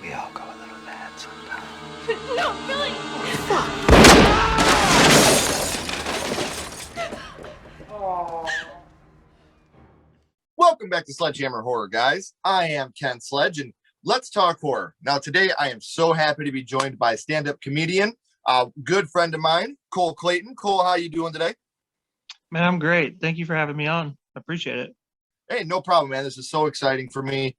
We all go a little mad sometimes. No, Billy! Welcome back to SledgeHammer Horror, guys. I am Ken Sledge, and let's talk horror. Now, today I am so happy to be joined by a stand-up comedian, a good friend of mine, Clayton. Cole, how you doing today? Man, I'm great. Thank you for having me on. I appreciate it. Hey, no problem, man. This is so exciting for me.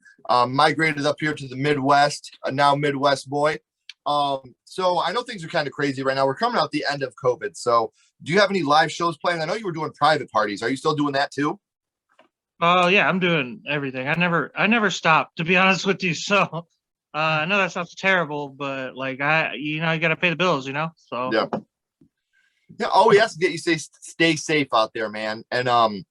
Migrated up here to the Midwest, a now Midwest boy. So I know things are kind of crazy right now. We're coming out the end of COVID. So do you have any live shows planned? I know you were doing private parties. Are you still doing that too? Oh yeah, I'm doing everything. I never stop, to be honest with you. So I know that sounds terrible, but like you gotta pay the bills, So Yeah. All we ask to get you stay safe out there, man. And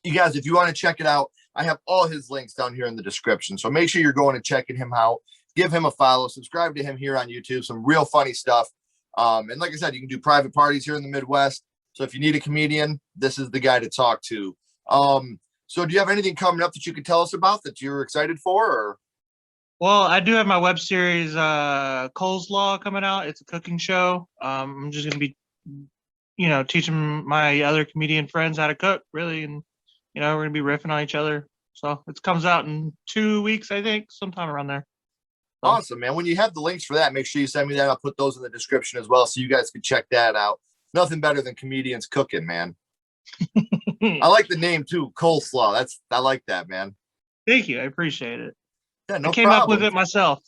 you guys, if you want to check it out, I have all his links down here in the description. So make sure you're going and checking him out. Give him a follow. Subscribe to him here on YouTube. Some real funny stuff. And like I said, you can do private parties here in the Midwest. So if you need a comedian, this is the guy to talk to. So do you have anything coming up that you could tell us about that you're excited for? Or? Well, I do have my web series Cole's Law coming out. It's a cooking show. I'm just gonna be, teaching my other comedian friends how to cook, really, and we're gonna be riffing on each other. So it comes out in 2 weeks, I think, sometime around there. So. Awesome, man. When you have the links for that, make sure you send me that. I'll put those in the description as well, so you guys can check that out. Nothing better than comedians cooking, man. I like the name too, coleslaw. I like that, man. Thank you. I appreciate it. Yeah, no I came up with it myself.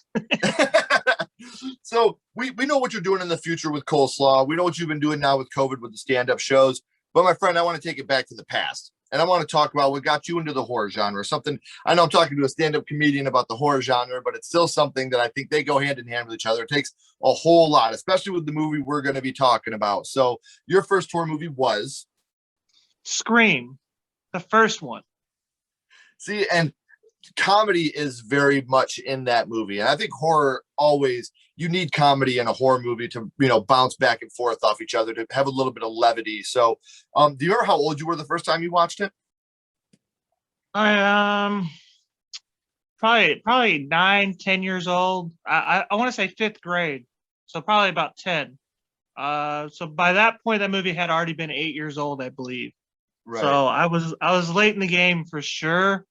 So we know what you're doing in the future with coleslaw. We know what you've been doing now with COVID with the stand-up shows. But my friend, I want to take it back to the past. And I want to talk about what got you into the horror genre. Something I know I'm talking to a stand-up comedian about the horror genre, but it's still something that I think they go hand in hand with each other. It takes a whole lot, especially with the movie we're going to be talking about. So your first horror movie was Scream, the first one. See, and comedy is very much in that movie. And I think horror always, you need comedy in a horror movie to, bounce back and forth off each other, to have a little bit of levity. So do you remember how old you were the first time you watched it? I probably 9-10 years old. I want to say 5th grade, so probably about 10. So by that point, that movie had already been 8 years old, I believe. Right. So I was late in the game for sure.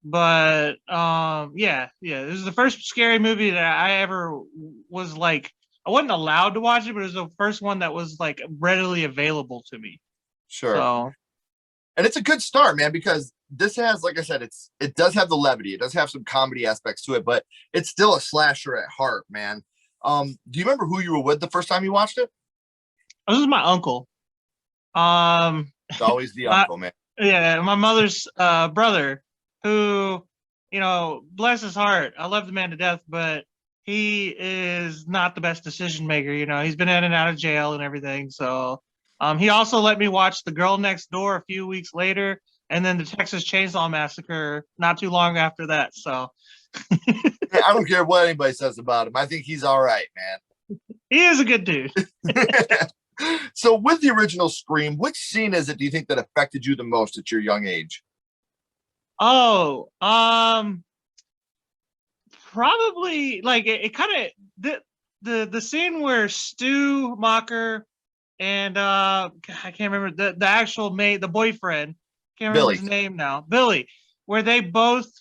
But yeah, this is the first scary movie that I ever was like, I wasn't allowed to watch it, but it was the first one that was like readily available to me. Sure. So, and it's a good start, man, because this has, like I said, it does have the levity, it does have some comedy aspects to it, but it's still a slasher at heart, man. Do you remember who you were with the first time you watched it? This is my uncle. It's always the uncle, man. Yeah, my mother's brother, who, bless his heart, I love the man to death, but he is not the best decision maker. He's been in and out of jail and everything. So he also let me watch The Girl Next Door a few weeks later, and then the Texas Chainsaw Massacre not too long after that. So I don't care what anybody says about him. I think he's all right, man. He is a good dude. So with the original Scream, which scene is it, do you think, that affected you the most at your young age? Oh, probably like it kind of the scene where Stu Macher and I can't remember the actual mate, the boyfriend, can't remember his name now, Billy, where they both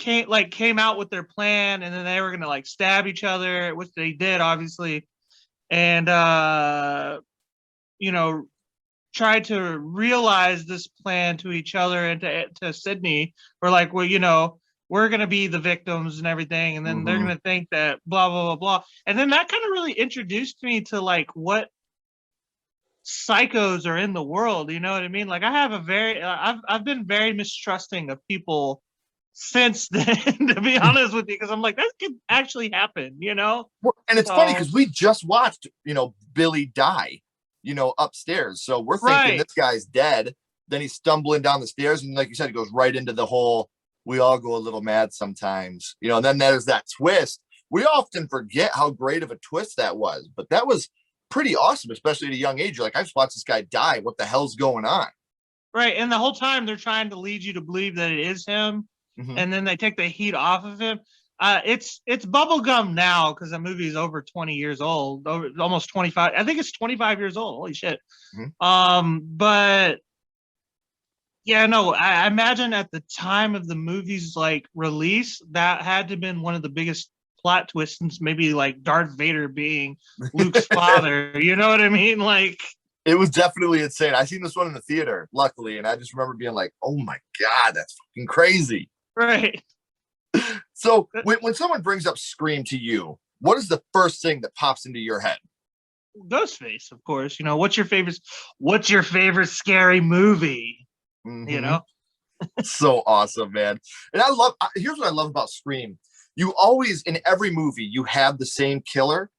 came out with their plan, and then they were gonna like stab each other, which they did obviously, and tried to realize this plan to each other and to Sydney. We're like, well, we're going to be the victims and everything. And then they're going to think that blah, blah, blah, blah. And then that kind of really introduced me to like what psychos are in the world. You know what I mean? Like I have I've been very mistrusting of people since then, to be honest with you, because I'm like, that could actually happen, Well, and it's funny because we just watched, Billy die, upstairs. So we're thinking this guy's dead. Then he's stumbling down the stairs, and like you said, he goes right into the whole, we all go a little mad sometimes, and then there's that twist. We often forget how great of a twist that was, but that was pretty awesome, especially at a young age. You're like, I just watched this guy die. What the hell's going on? Right. And the whole time they're trying to lead you to believe that it is him. And then they take the heat off of him. It's bubblegum now because the movie is over 20 years old, over almost 25. I think it's 25 years old. Holy shit. But yeah, no, I imagine at the time of the movie's like release, that had to have been one of the biggest plot twists since maybe like Darth Vader being Luke's father. You know what I mean? Like, it was definitely insane. I seen this one in the theater, luckily, and I just remember being like, "Oh my god, that's fucking crazy!" right. So when someone brings up Scream to you, what is the first thing that pops into your head? Ghostface, of course. You know, what's your favorite scary movie? You know? So awesome, man. And here's what I love about Scream. You always, in every movie, you have the same killer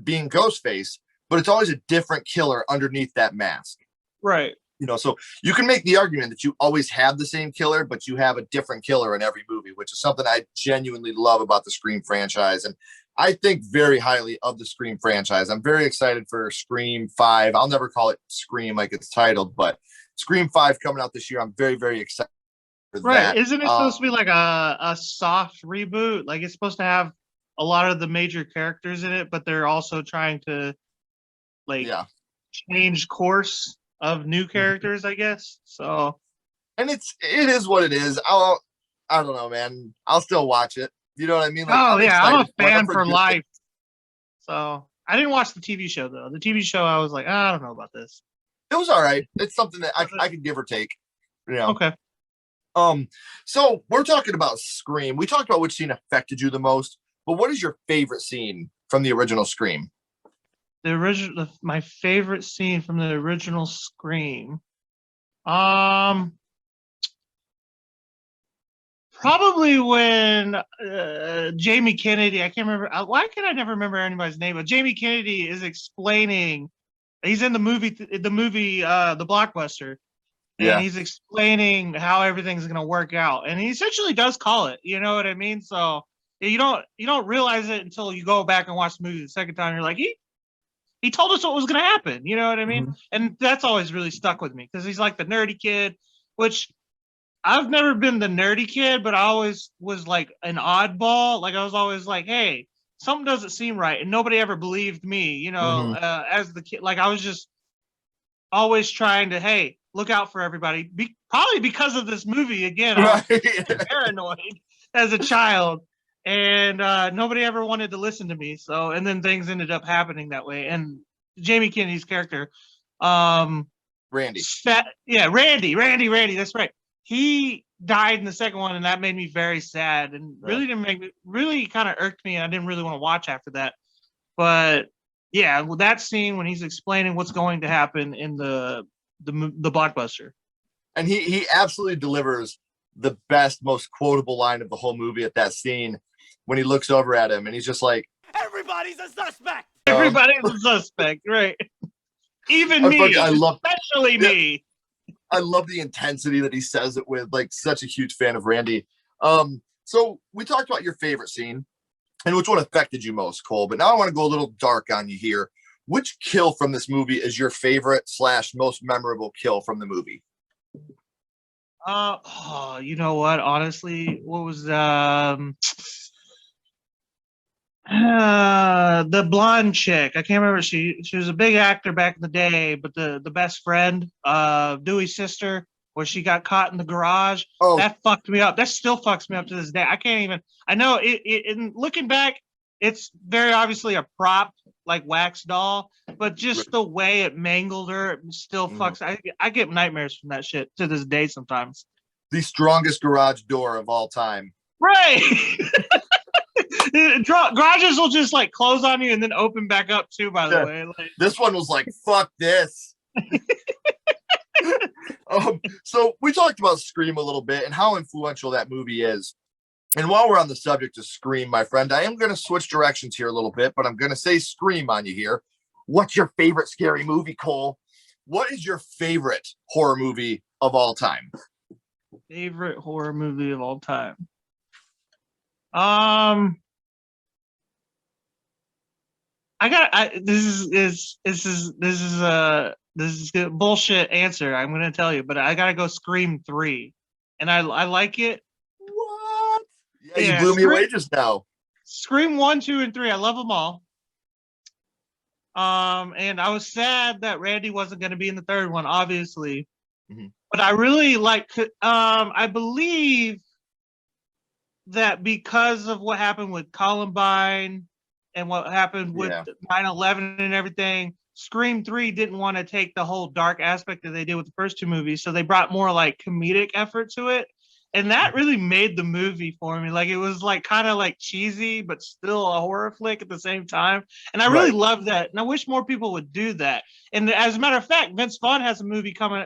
being Ghostface, but it's always a different killer underneath that mask. Right. You know, so you can make the argument that you always have the same killer, but you have a different killer in every movie, which is something I genuinely love about the Scream franchise. And I think very highly of the Scream franchise. I'm very excited for Scream 5. I'll never call it Scream like it's titled, but Scream 5 coming out this year. I'm very, very excited for that. Isn't it supposed to be like a soft reboot? Like it's supposed to have a lot of the major characters in it, but they're also trying to like change course of new characters, I guess. So, and it is what it is. I don't know, man. I'll still watch it. You know what I mean? Like, I'm a fan for life. So I didn't watch the TV show though. The TV show, I was like, I don't know about this. It was all right. It's something that I could give or take. You know. Okay. So we're talking about Scream. We talked about which scene affected you the most, but what is your favorite scene from the original Scream? My favorite scene from the original Scream. Probably when Jamie Kennedy, I can't remember. Why can I never remember anybody's name? But Jamie Kennedy is explaining. He's in the movie, The Blockbuster, and he's explaining how everything's going to work out, and he essentially does call it. You know what I mean? So you don't realize it until you go back and watch the movie the second time. You're like, he told us what was going to happen. You know what I mean? And that's always really stuck with me because he's like the nerdy kid, which I've never been the nerdy kid, but I always was like an oddball. Like I was always like, hey, something doesn't seem right. And nobody ever believed me, you know, as the kid. Like I was just always trying to, hey, look out for everybody. Probably because of this movie. Again, I was paranoid as a child. And nobody ever wanted to listen to me. So, and then things ended up happening that way. And Jamie Kennedy's character, Randy. Randy. That's right. He died in the second one, and that made me very sad, and really kind of irked me. And I didn't really want to watch after that. But yeah, well, that scene when he's explaining what's going to happen in the blockbuster, and he absolutely delivers the best, most quotable line of the whole movie at that scene when he looks over at him and he's just like, "Everybody's a suspect. Everybody's a suspect, right? Even me, especially me." I love the intensity that he says it with. Like, such a huge fan of Randy. So we talked about your favorite scene and which one affected you most, Cole. But now I want to go a little dark on you here. Which kill from this movie is your favorite / most memorable kill from the movie? You know what? Honestly, what was the blonde chick? I can't remember. She was a big actor back in the day, but the best friend, Dewey's sister, where she got caught in the garage. Oh, that fucked me up. That still fucks me up to this day. I can't even. I know it. In looking back, it's very obviously a prop, like wax doll, but just the way it mangled her, it still fucks. I get nightmares from that shit to this day sometimes. The strongest garage door of all time. Right. Garages will just like close on you and then open back up too, by the way. Like, this one was like, fuck this. So we talked about Scream a little bit and how influential that movie is. And while we're on the subject of Scream, my friend, I am going to switch directions here a little bit, but I'm going to say Scream on you here. What's your favorite scary movie, Cole? What is your favorite horror movie of all time? Favorite horror movie of all time? This is a bullshit answer, I'm gonna tell you, but I gotta go Scream 3. And I like it. What? Yeah, you blew me away just now. Scream 1, 2, and 3. I love them all. And I was sad that Randy wasn't going to be in the third one, obviously. Mm-hmm. But I really like. I believe that because of what happened with Columbine and what happened with 9/11 and everything, Scream 3 didn't want to take the whole dark aspect that they did with the first two movies, so they brought more like comedic effort to it. And that really made the movie for me. Like it was like kind of like cheesy, but still a horror flick at the same time. And I really love that. And I wish more people would do that. And as a matter of fact, Vince Vaughn has a movie coming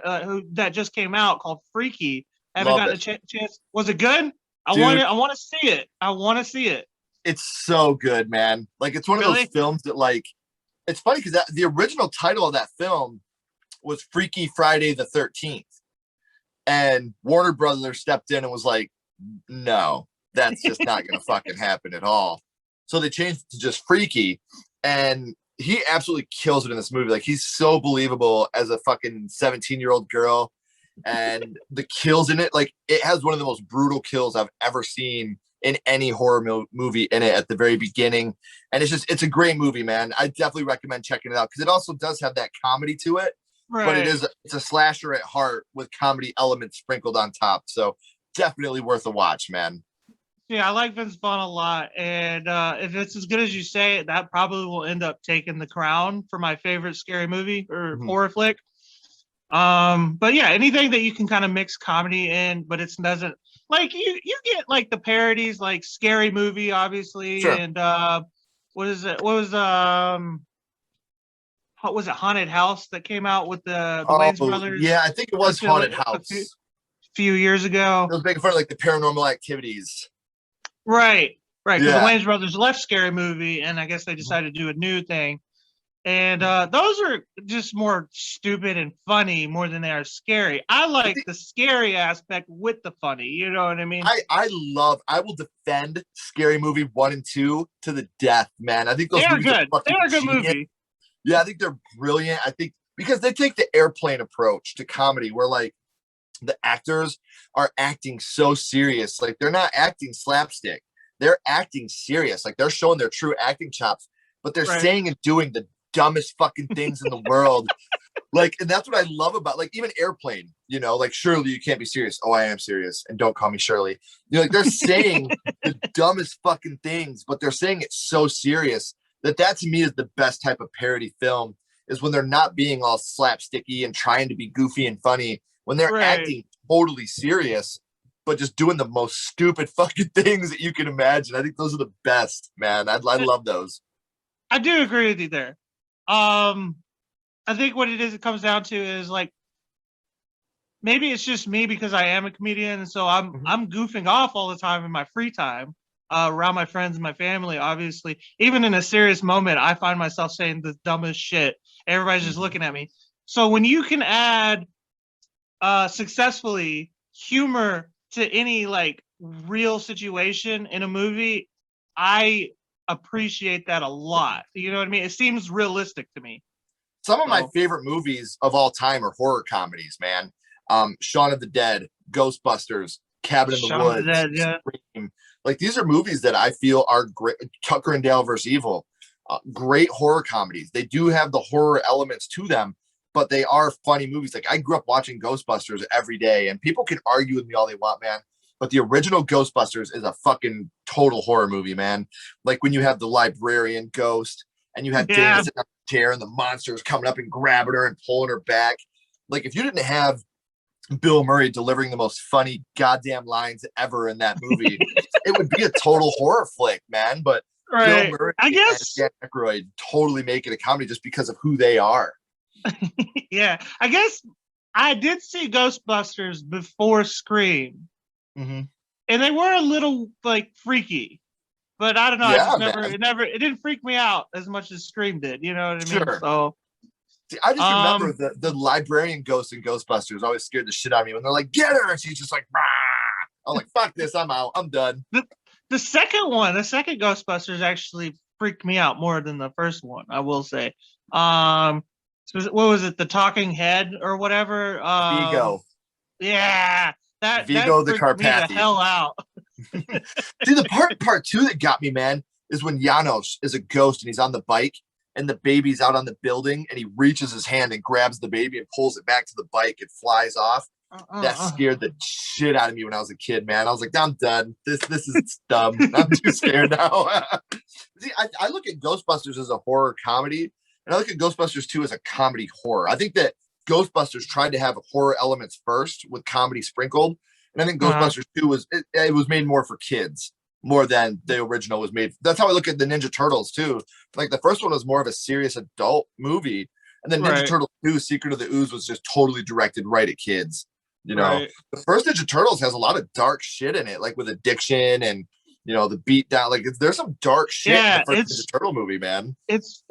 that just came out called Freaky. I haven't gotten a chance. Was it good? I want to see it. I want to see it. It's so good, man. Like it's one of those films that like, it's funny because the original title of that film was Freaky Friday the 13th. And Warner Brothers stepped in and was like, no, that's just not going to fucking happen at all. So they changed it to just Freaky. And he absolutely kills it in this movie. Like he's so believable as a fucking 17-year-old girl. And the kills in it, like it has one of the most brutal kills I've ever seen in any horror movie in it at the very beginning. And it's a great movie, man. I definitely recommend checking it out because it also does have that comedy to it. Right. But it's a slasher at heart with comedy elements sprinkled on top. So definitely worth a watch, man. Yeah, I like Vince Vaughn a lot. And if it's as good as you say, that probably will end up taking the crown for my favorite scary movie or horror flick. But yeah, anything that you can kind of mix comedy in, but it doesn't like you get like the parodies like Scary Movie, obviously, and what is it? What was it, Haunted House that came out with the Wayans brothers? Yeah, I think it was Haunted House. A few years ago. It was making fun of like the Paranormal Activities. Right. Because the Wayans brothers left Scary Movie, and I guess they decided to do a new thing. And those are just more stupid and funny more than they are scary. I like the scary aspect with the funny. You know what I mean? I will defend Scary Movie 1 and 2 to the death, man. I think those movies are good. They are a good movie. Yeah, I think they're brilliant. I think because they take the airplane approach to comedy where like the actors are acting so serious. Like they're not acting slapstick. They're acting serious. Like they're showing their true acting chops, but they're saying and doing the dumbest fucking things in the world. Like, and that's what I love about like even Airplane, you know, like Shirley, you can't be serious. Oh, I am serious. And don't call me Shirley. You know, like they're saying the dumbest fucking things, but they're saying it so serious that to me is the best type of parody film is when they're not being all slapsticky and trying to be goofy and funny, when they're acting totally serious, but just doing the most stupid fucking things that you can imagine. I think those are the best, man. I love those. I do agree with you there. I think what it comes down to is like, maybe it's just me because I am a comedian. And so I'm goofing off all the time in my free time. Around my friends and my family, obviously. Even in a serious moment, I find myself saying the dumbest shit. Everybody's just looking at me. So when you can add successfully humor to any like real situation in a movie, I appreciate that a lot. You know what I mean? It seems realistic to me. Some of my favorite movies of all time are horror comedies, man. Shaun of the Dead, Ghostbusters, Cabin in the Woods, Scream. Like these are movies that I feel are great. Tucker and Dale vs. Evil, great horror comedies. They do have the horror elements to them, but they are funny movies. Like I grew up watching Ghostbusters every day, and people can argue with me all they want, man. But the original Ghostbusters is a fucking total horror movie, man. Like when you have the librarian ghost and you have Dana sitting on the chair and the monsters coming up and grabbing her and pulling her back. Like if you didn't have Bill Murray delivering the most funny goddamn lines ever in that movie, it would be a total horror flick, man. But Bill Murray and Dan Aykroyd totally make it a comedy just because of who they are. Yeah, I guess I did see Ghostbusters before Scream, and they were a little like freaky, but I don't know. It didn't freak me out as much as Scream did. You know what I mean? So. See, I just remember the librarian ghost in Ghostbusters always scared the shit out of me when they're like, get her, and she's just like, rah! I'm like, fuck this, I'm out, I'm done. The second Ghostbusters actually freaked me out more than the first one, I will say. What was it, the talking head or whatever? Vigo. Yeah, that Vigo freaked the Carpathian. me the hell out. See, the part two that got me, man, is when Janos is a ghost and he's on the bike and the baby's out on the building and he reaches his hand and grabs the baby and pulls it back to the bike. It flies off. That scared the shit out of me when I was a kid, man. I was like, I'm done. This is dumb. I'm too scared now. See, I look at Ghostbusters as a horror comedy, and I look at Ghostbusters 2 as a comedy horror. I think that Ghostbusters tried to have horror elements first with comedy sprinkled. And I think Ghostbusters 2 was made more for kids, more than the original was made. That's how I look at the Ninja Turtles too. Like the first one was more of a serious adult movie. And then Ninja Turtles 2, Secret of the Ooze, was just totally directed right at kids. You know, the first Ninja Turtles has a lot of dark shit in it, like with addiction and, you know, the beat down. Like there's some dark shit in the first Ninja Turtle movie, man. It's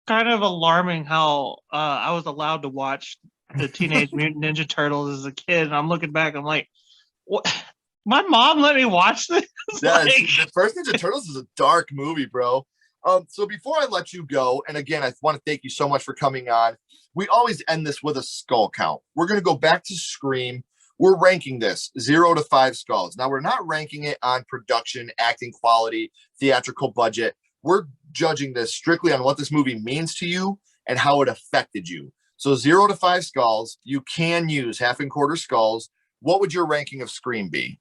kind of alarming how I was allowed to watch the Teenage Mutant Ninja Turtles as a kid. And I'm looking back, I'm like, what? My mom let me watch this? Yeah, the first Ninja Turtles is a dark movie, bro. So before I let you go, and again, I want to thank you so much for coming on. We always end this with a skull count. We're going to go back to Scream. We're ranking this 0 to 5 skulls. Now, we're not ranking it on production, acting quality, theatrical budget. We're judging this strictly on what this movie means to you and how it affected you. So 0 to 5 skulls. You can use half and quarter skulls. What would your ranking of Scream be?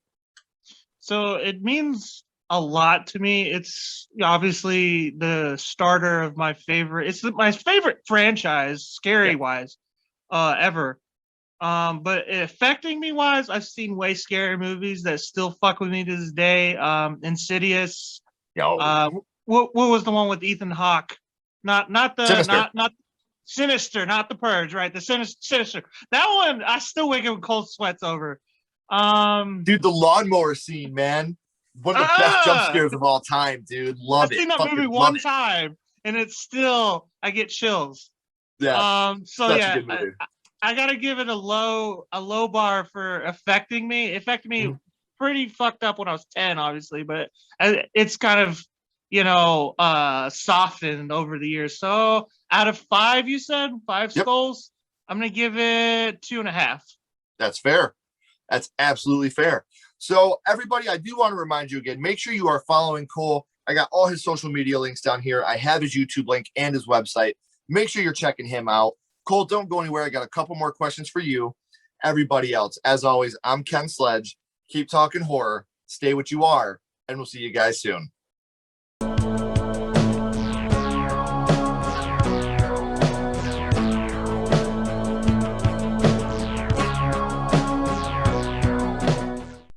So it means a lot to me. It's obviously the starter of my favorite. It's my favorite franchise, scary wise, ever. But affecting me wise, I've seen way scarier movies that still fuck with me to this day. Insidious. What was the one with Ethan Hawke? Not the Sinister. Not Sinister, not The Purge, right? The Sinister. That one I still wake up with cold sweats over. Dude, the lawnmower scene, man. One of the best jump scares of all time, dude. Love it. I've seen that movie one time, and it's still I get chills. Yeah. So yeah, I gotta give it a low bar for affecting me. It affected me pretty fucked up when I was 10, obviously, but it's kind of, you know, softened over the years. So out of 5, you said 5 skulls, I'm gonna give it 2.5. That's fair. That's absolutely fair. So everybody, I do want to remind you again, make sure you are following Cole. I got all his social media links down here. I have his YouTube link and his website. Make sure you're checking him out. Cole, don't go anywhere. I got a couple more questions for you. Everybody else, as always, I'm Ken Sledge. Keep talking horror. Stay what you are, and we'll see you guys soon.